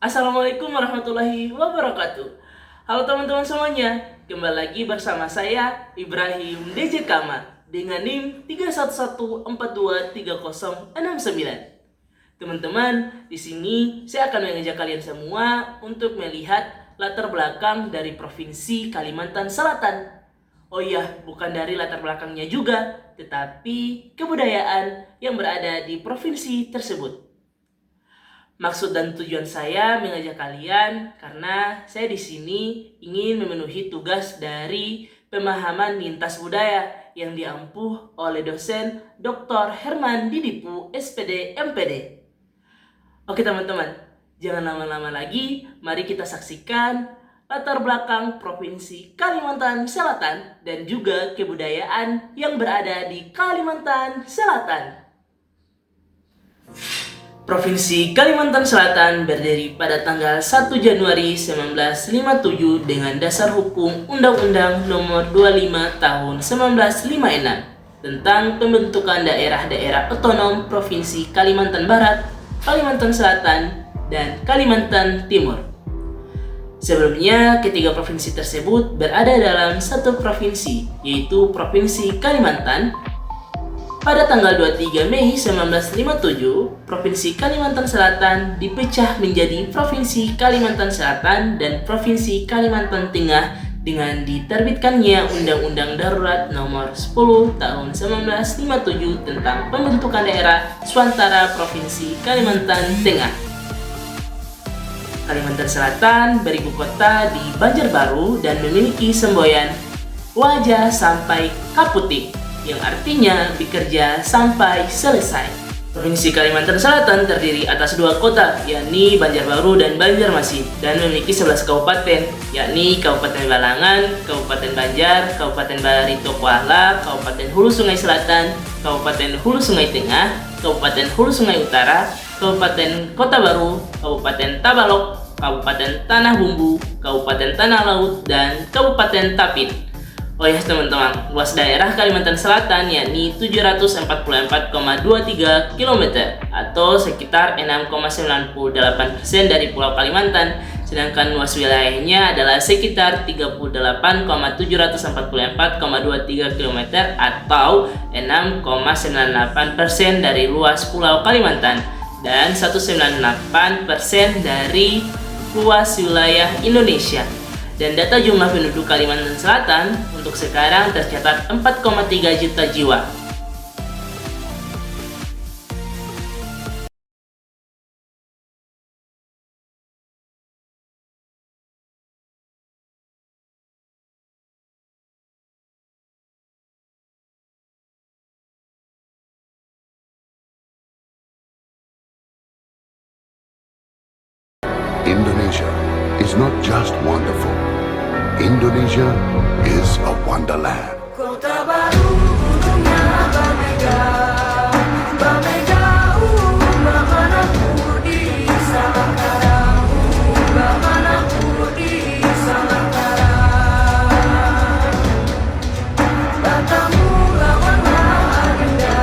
Assalamualaikum warahmatullahi wabarakatuh. Halo teman-teman semuanya, kembali lagi bersama saya Ibrahim DJ Kama dengan NIM 311423069. Teman-teman, di sini saya akan mengajak kalian semua untuk melihat latar belakang dari Provinsi Kalimantan Selatan. Oh iya, bukan dari latar belakangnya juga, tetapi kebudayaan yang berada di provinsi tersebut. Maksud dan tujuan saya mengajak kalian karena saya di sini ingin memenuhi tugas dari pemahaman lintas budaya yang diampuh oleh dosen Dr. Herman Didipu SPD MPD. Oke teman-teman, jangan lama-lama lagi, mari kita saksikan latar belakang Provinsi Kalimantan Selatan dan juga kebudayaan yang berada di Kalimantan Selatan. Provinsi Kalimantan Selatan berdiri pada tanggal 1 Januari 1957 dengan dasar hukum Undang-Undang Nomor 25 Tahun 1956 tentang pembentukan daerah-daerah otonom Provinsi Kalimantan Barat, Kalimantan Selatan, dan Kalimantan Timur. Sebelumnya, ketiga provinsi tersebut berada dalam satu provinsi, yaitu Provinsi Kalimantan. Pada tanggal 23 Mei 1957, Provinsi Kalimantan Selatan dipecah menjadi Provinsi Kalimantan Selatan dan Provinsi Kalimantan Tengah dengan diterbitkannya Undang-Undang Darurat Nomor 10 Tahun 1957 tentang pembentukan daerah Swantara Provinsi Kalimantan Tengah. Kalimantan Selatan beribu kota di Banjarbaru dan memiliki semboyan Wajah sampai Kaputik, yang artinya bekerja sampai selesai. Provinsi Kalimantan Selatan terdiri atas dua kota, yakni Banjarbaru dan Banjarmasin, dan memiliki 11 kabupaten, yakni Kabupaten Balangan, Kabupaten Banjar, Kabupaten Barito Kuala, Kabupaten Hulu Sungai Selatan, Kabupaten Hulu Sungai Tengah, Kabupaten Hulu Sungai Utara, Kabupaten Kota Baru, Kabupaten Tabalok, Kabupaten Tanah Bumbu, Kabupaten Tanah Laut, dan Kabupaten Tapin. Oh ya teman-teman, luas daerah Kalimantan Selatan yakni 744,23 km atau sekitar 6,98% dari Pulau Kalimantan, sedangkan luas wilayahnya adalah sekitar 38,744,23 km atau 6,98% dari luas Pulau Kalimantan dan 198% dari luas wilayah Indonesia. Dan data jumlah penduduk Kalimantan Selatan untuk sekarang tercatat 4,3 juta jiwa. Indonesia is not just wonderful. Indonesia is a wonderland. Kota baru gunungnya Bamega, Bamega, Bamanaku di Salakara, Bamanaku di Salakara. Batamu lawanlah Adinda,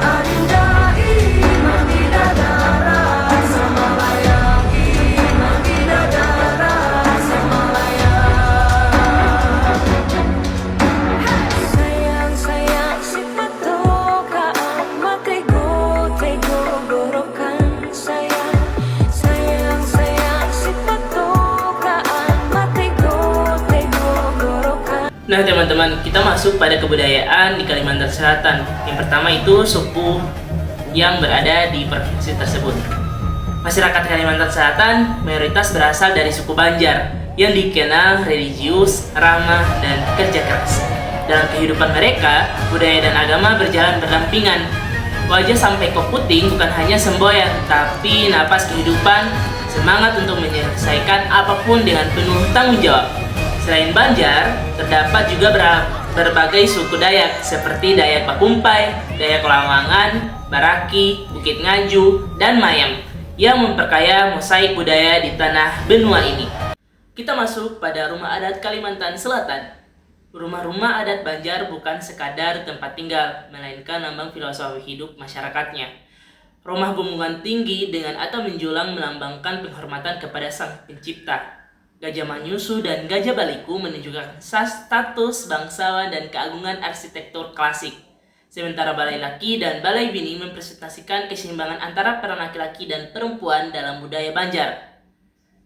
Adinda iman bidadara, Samalaya iman bidadara, Samalaya. Sayang, sayang, si patokaan, matego, tego, gorokan. Sayang, sayang, sayang, si patokaan, matego, tego, gorokan. Nah teman-teman, kita masuk pada kebudayaan di Kalimantan Selatan. Yang pertama itu suku yang berada di provinsi tersebut. Masyarakat Kalimantan Selatan mayoritas berasal dari suku Banjar yang dikenal religius, ramah, dan kerja keras. Dalam kehidupan mereka, budaya dan agama berjalan berdampingan. Wajah sampai Koputing bukan hanya semboyan, tapi napas kehidupan, semangat untuk menyelesaikan apapun dengan penuh tanggung jawab. Selain Banjar, terdapat juga berbagai suku Dayak seperti Dayak Pakumpai, Dayak Lawangan, Baraki, Bukit Ngaju, dan Mayam yang memperkaya mosaik budaya di tanah benua ini. Kita masuk pada rumah adat Kalimantan Selatan. Rumah-rumah adat Banjar bukan sekadar tempat tinggal, melainkan lambang filosofi hidup masyarakatnya. Rumah bumbungan tinggi dengan atap menjulang melambangkan penghormatan kepada sang pencipta. Gajah Manyusu dan Gajah Baliku menunjukkan status bangsawan dan keagungan arsitektur klasik. Sementara balai laki dan balai bini mempresentasikan keseimbangan antara peran laki-laki dan perempuan dalam budaya Banjar.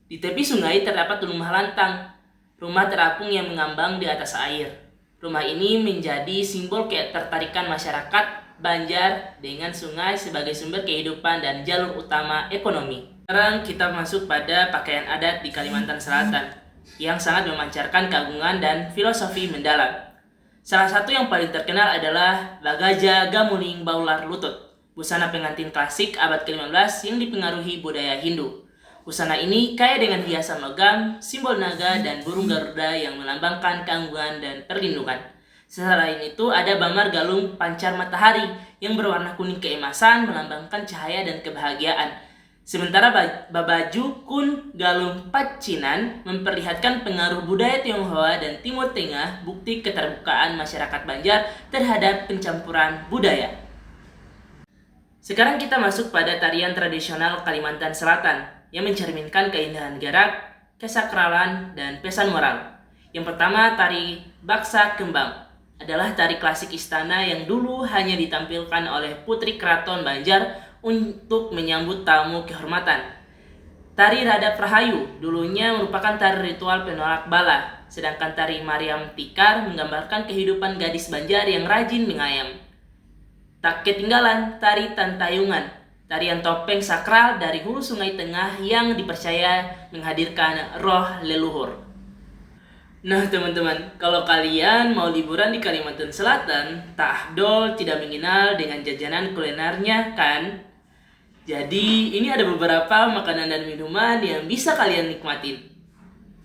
Di tepi sungai terdapat rumah lantang, rumah terapung yang mengambang di atas air. Rumah ini menjadi simbol ketertarikan masyarakat Banjar dengan sungai sebagai sumber kehidupan dan jalur utama ekonomi. Sekarang kita masuk pada pakaian adat di Kalimantan Selatan yang sangat memancarkan keagungan dan filosofi mendalam. Salah satu yang paling terkenal adalah Bagaja Gamuning Baular Lutut, busana pengantin klasik abad ke-15 yang dipengaruhi budaya Hindu. Busana ini kaya dengan hiasan logam, simbol naga, dan burung garuda yang melambangkan keanggunan dan perlindungan. Selain itu ada Bamar Galung Pancar Matahari yang berwarna kuning keemasan melambangkan cahaya dan kebahagiaan. Sementara Babaju Kun Galung Pacinan memperlihatkan pengaruh budaya Tionghoa dan Timur Tengah, bukti keterbukaan masyarakat Banjar terhadap pencampuran budaya. Sekarang kita masuk pada tarian tradisional Kalimantan Selatan yang mencerminkan keindahan gerak, kesakralan, dan pesan moral. Yang pertama, tari Baksa Kembang adalah tari klasik istana yang dulu hanya ditampilkan oleh putri keraton Banjar untuk menyambut tamu kehormatan. Tari Radap Rahayu dulunya merupakan tari ritual penolak bala, sedangkan tari Mariam Tikar menggambarkan kehidupan gadis Banjar yang rajin mengayam. Tak ketinggalan tari Tantayungan, tarian topeng sakral dari hulu Sungai Tengah yang dipercaya menghadirkan roh leluhur. Nah teman-teman, kalau kalian mau liburan di Kalimantan Selatan, tak afdol tidak mengenal dengan jajanan kulinernya kan? Jadi ini ada beberapa makanan dan minuman yang bisa kalian nikmatin.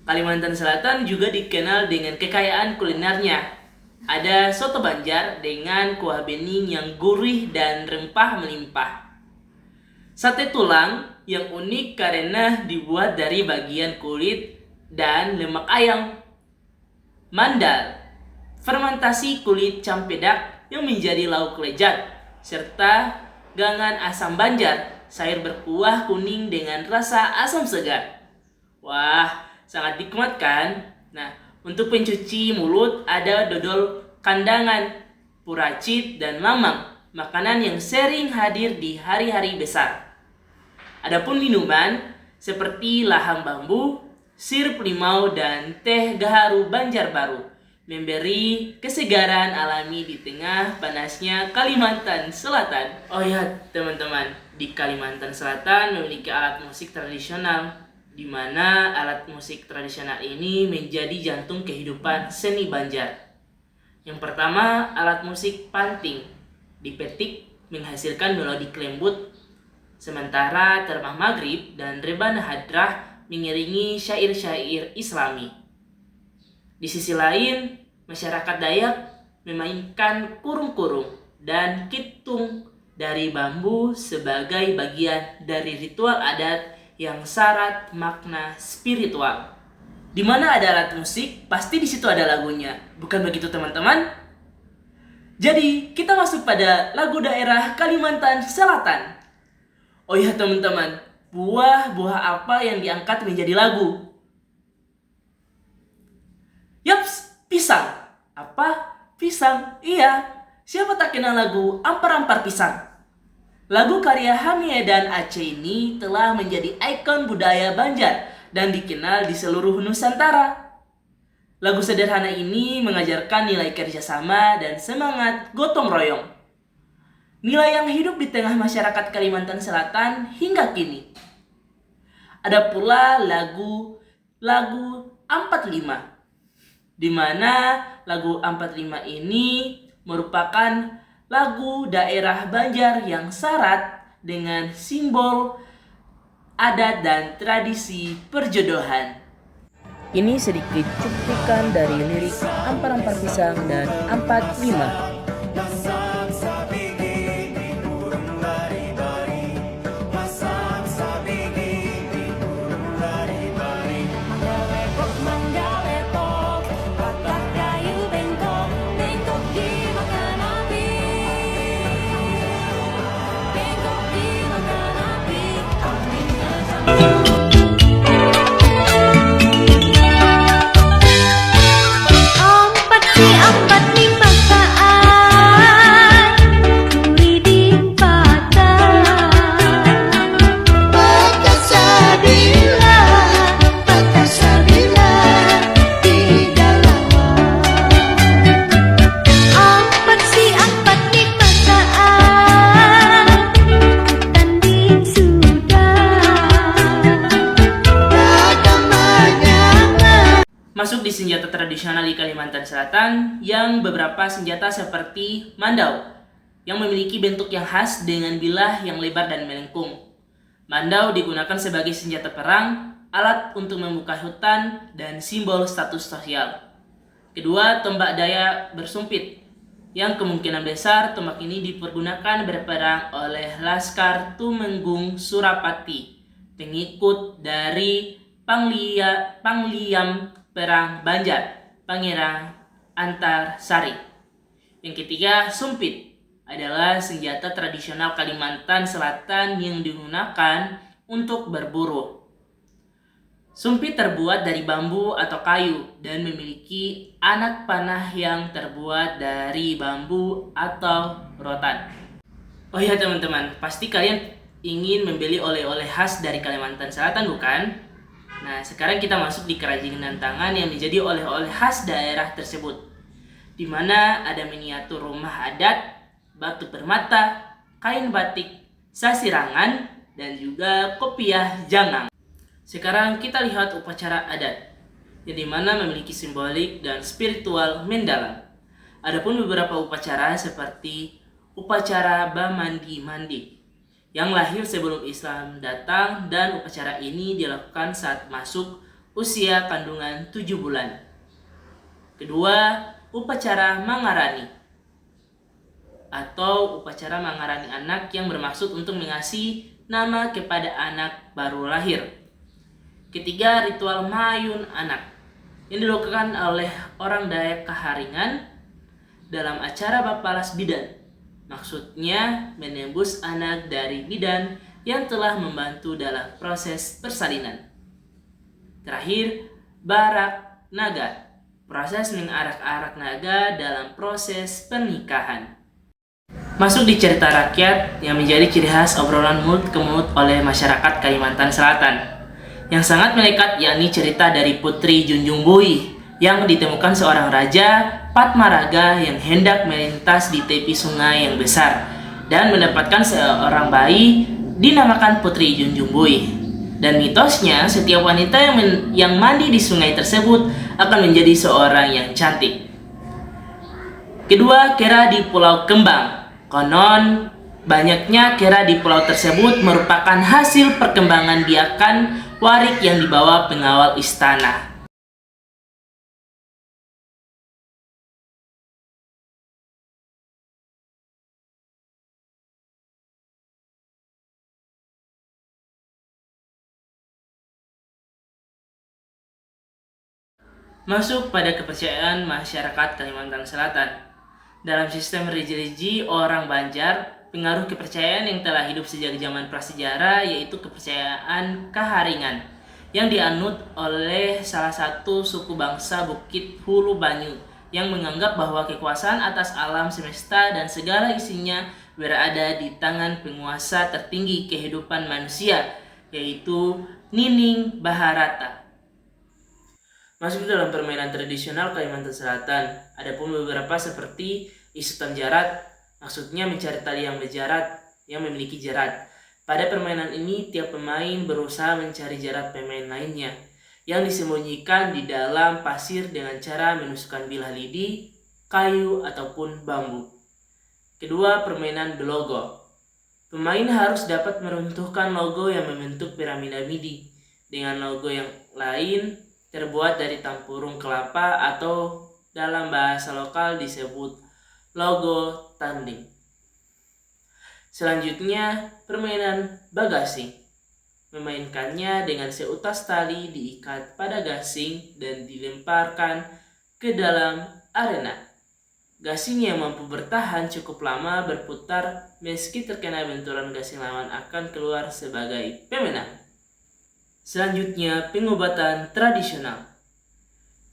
Kalimantan Selatan juga dikenal dengan kekayaan kulinernya. Ada soto Banjar dengan kuah bening yang gurih dan rempah melimpah. Sate tulang yang unik karena dibuat dari bagian kulit dan lemak ayam. Mandal, fermentasi kulit campedak yang menjadi lauk lezat, serta gangan asam Banjar, sayur berkuah kuning dengan rasa asam segar. Wah, sangat nikmat kan? Nah, untuk pencuci mulut ada dodol kandangan, puracit, dan lamang, makanan yang sering hadir di hari-hari besar. Adapun minuman seperti laham bambu, sirup limau, dan teh gaharu Banjarbaru memberi kesegaran alami di tengah panasnya Kalimantan Selatan. Oh ya teman-teman, di Kalimantan Selatan memiliki alat musik tradisional, di mana alat musik tradisional ini menjadi jantung kehidupan seni Banjar. Yang pertama, alat musik panting dipetik menghasilkan melodi kelembut, sementara termah maghrib dan rebana hadrah mengiringi syair-syair Islami. Di sisi lain, masyarakat Dayak memainkan kurung-kurung dan kitung dari bambu sebagai bagian dari ritual adat yang syarat makna spiritual. Di mana ada alat musik, pasti di situ ada lagunya. Bukan begitu teman-teman? Jadi, kita masuk pada lagu daerah Kalimantan Selatan. Oh ya teman-teman, buah-buah apa yang diangkat menjadi lagu? Yaps, pisang. Apa? Pisang? Iya. Siapa tak kenal lagu Ampar-Ampar Pisang? Lagu karya Hamia dan Aceh ini telah menjadi ikon budaya Banjar dan dikenal di seluruh Nusantara. Lagu sederhana ini mengajarkan nilai kerjasama dan semangat gotong royong. Nilai yang hidup di tengah masyarakat Kalimantan Selatan hingga kini. Ada pula lagu 45, di mana lagu 45 ini merupakan lagu daerah Banjar yang syarat dengan simbol adat dan tradisi perjodohan. Ini sedikit cuplikan dari lirik Ampar-Ampar Pisang dan 45. Bengkok dimakan api, bengkok dimakan Masuk di senjata tradisional di Kalimantan Selatan, yang beberapa senjata seperti mandau, yang memiliki bentuk yang khas dengan bilah yang lebar dan melengkung. Mandau digunakan sebagai senjata perang, alat untuk membuka hutan, dan simbol status sosial. Kedua, tombak Dayak bersumpit, yang kemungkinan besar tombak ini dipergunakan berperang oleh Laskar Tumenggung Surapati, pengikut dari Pangliam Perang Banjar, Pangeran Antarsari. Yang ketiga, sumpit adalah senjata tradisional Kalimantan Selatan yang digunakan untuk berburu. Sumpit terbuat dari bambu atau kayu dan memiliki anak panah yang terbuat dari bambu atau rotan. Oh ya teman-teman, pasti kalian ingin membeli oleh-oleh khas dari Kalimantan Selatan, bukan? Nah, sekarang kita masuk di kerajinan tangan yang menjadi oleh-oleh khas daerah tersebut, di mana ada miniatur rumah adat, batu permata, kain batik, sasirangan, dan juga kopiah jangang. Sekarang kita lihat upacara adat, yang dimana memiliki simbolik dan spiritual mendalam. Adapun beberapa upacara seperti upacara Bamandi-Mandi, yang lahir sebelum Islam datang, dan upacara ini dilakukan saat masuk usia kandungan 7 bulan. Kedua, upacara Mangarani atau upacara Mangarani anak, yang bermaksud untuk mengasih nama kepada anak baru lahir. Ketiga, ritual Mayun anak, yang dilakukan oleh orang Dayak Kaharingan dalam acara Bapalas Bidan. Maksudnya menembus anak dari bidan yang telah membantu dalam proses persalinan. Terakhir, Barak Naga, proses mengarak-arak naga dalam proses pernikahan. Masuk di cerita rakyat yang menjadi ciri khas obrolan mulut ke mulut oleh masyarakat Kalimantan Selatan, yang sangat melekat, yakni cerita dari Putri Junjung Bui, yang ditemukan seorang raja Patmaraga yang hendak melintas di tepi sungai yang besar dan mendapatkan seorang bayi dinamakan Putri Junjung Bui. Dan mitosnya, setiap wanita yang mandi di sungai tersebut akan menjadi seorang yang cantik. Kedua, kera di Pulau Kembang. Konon, banyaknya kera di pulau tersebut merupakan hasil perkembangan biakan warik yang dibawa pengawal istana. Masuk pada kepercayaan masyarakat Kalimantan Selatan. Dalam sistem religi orang Banjar, pengaruh kepercayaan yang telah hidup sejak zaman prasejarah yaitu kepercayaan Kaharingan, yang dianut oleh salah satu suku bangsa Bukit Hulu Banyu, yang menganggap bahwa kekuasaan atas alam semesta dan segala isinya berada di tangan penguasa tertinggi kehidupan manusia, yaitu Nining Baharata. Masuk dalam permainan tradisional Kalimantan Selatan, adapun beberapa seperti isutan jarat, maksudnya mencari tali yang berjarat, yang memiliki jarat. Pada permainan ini, tiap pemain berusaha mencari jarat pemain lainnya, yang disembunyikan di dalam pasir dengan cara menusukkan bilah lidi, kayu, ataupun bambu. Kedua, permainan belogo. Pemain harus dapat meruntuhkan logo yang membentuk piramida midi, dengan logo yang lain terbuat dari tampurung kelapa atau dalam bahasa lokal disebut logo tanding. Selanjutnya, permainan bagasing. Memainkannya dengan seutas tali diikat pada gasing dan dilemparkan ke dalam arena. Gasing yang mampu bertahan cukup lama berputar meski terkena benturan gasing lawan akan keluar sebagai pemenang. Selanjutnya, pengobatan tradisional.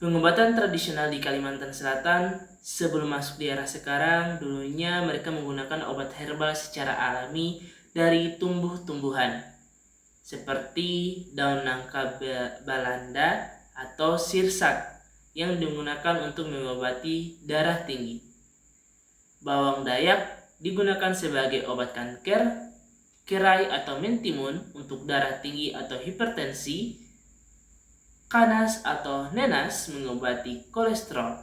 Pengobatan tradisional di Kalimantan Selatan sebelum masuk di era sekarang, dulunya mereka menggunakan obat herbal secara alami dari tumbuh-tumbuhan seperti daun nangka Belanda atau sirsak yang digunakan untuk mengobati darah tinggi. Bawang Dayak digunakan sebagai obat kanker, kerai atau mentimun untuk darah tinggi atau hipertensi, kanas atau nenas mengobati kolesterol,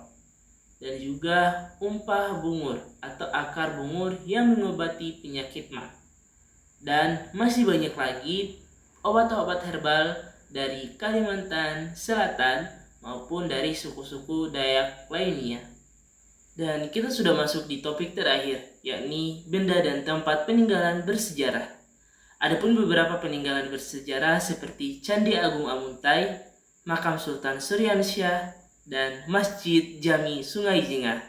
dan juga umpah bungur atau akar bungur yang mengobati penyakit mah. Dan masih banyak lagi obat-obat herbal dari Kalimantan Selatan maupun dari suku-suku Dayak lainnya. Dan kita sudah masuk di topik terakhir, yakni benda dan tempat peninggalan bersejarah. Adapun beberapa peninggalan bersejarah seperti Candi Agung Amuntai, Makam Sultan Suryansyah, dan Masjid Jami Sungai Jingah.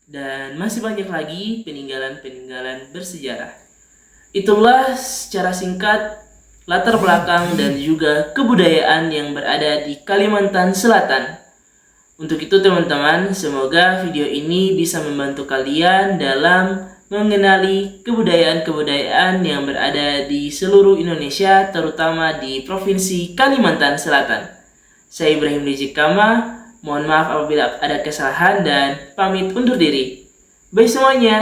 Dan masih banyak lagi peninggalan-peninggalan bersejarah. Itulah secara singkat latar belakang dan juga kebudayaan yang berada di Kalimantan Selatan. Untuk itu teman-teman, semoga video ini bisa membantu kalian dalam mengenali kebudayaan-kebudayaan yang berada di seluruh Indonesia, terutama di Provinsi Kalimantan Selatan. Saya Ibrahim Lijikama, mohon maaf apabila ada kesalahan dan pamit undur diri. Bye semuanya.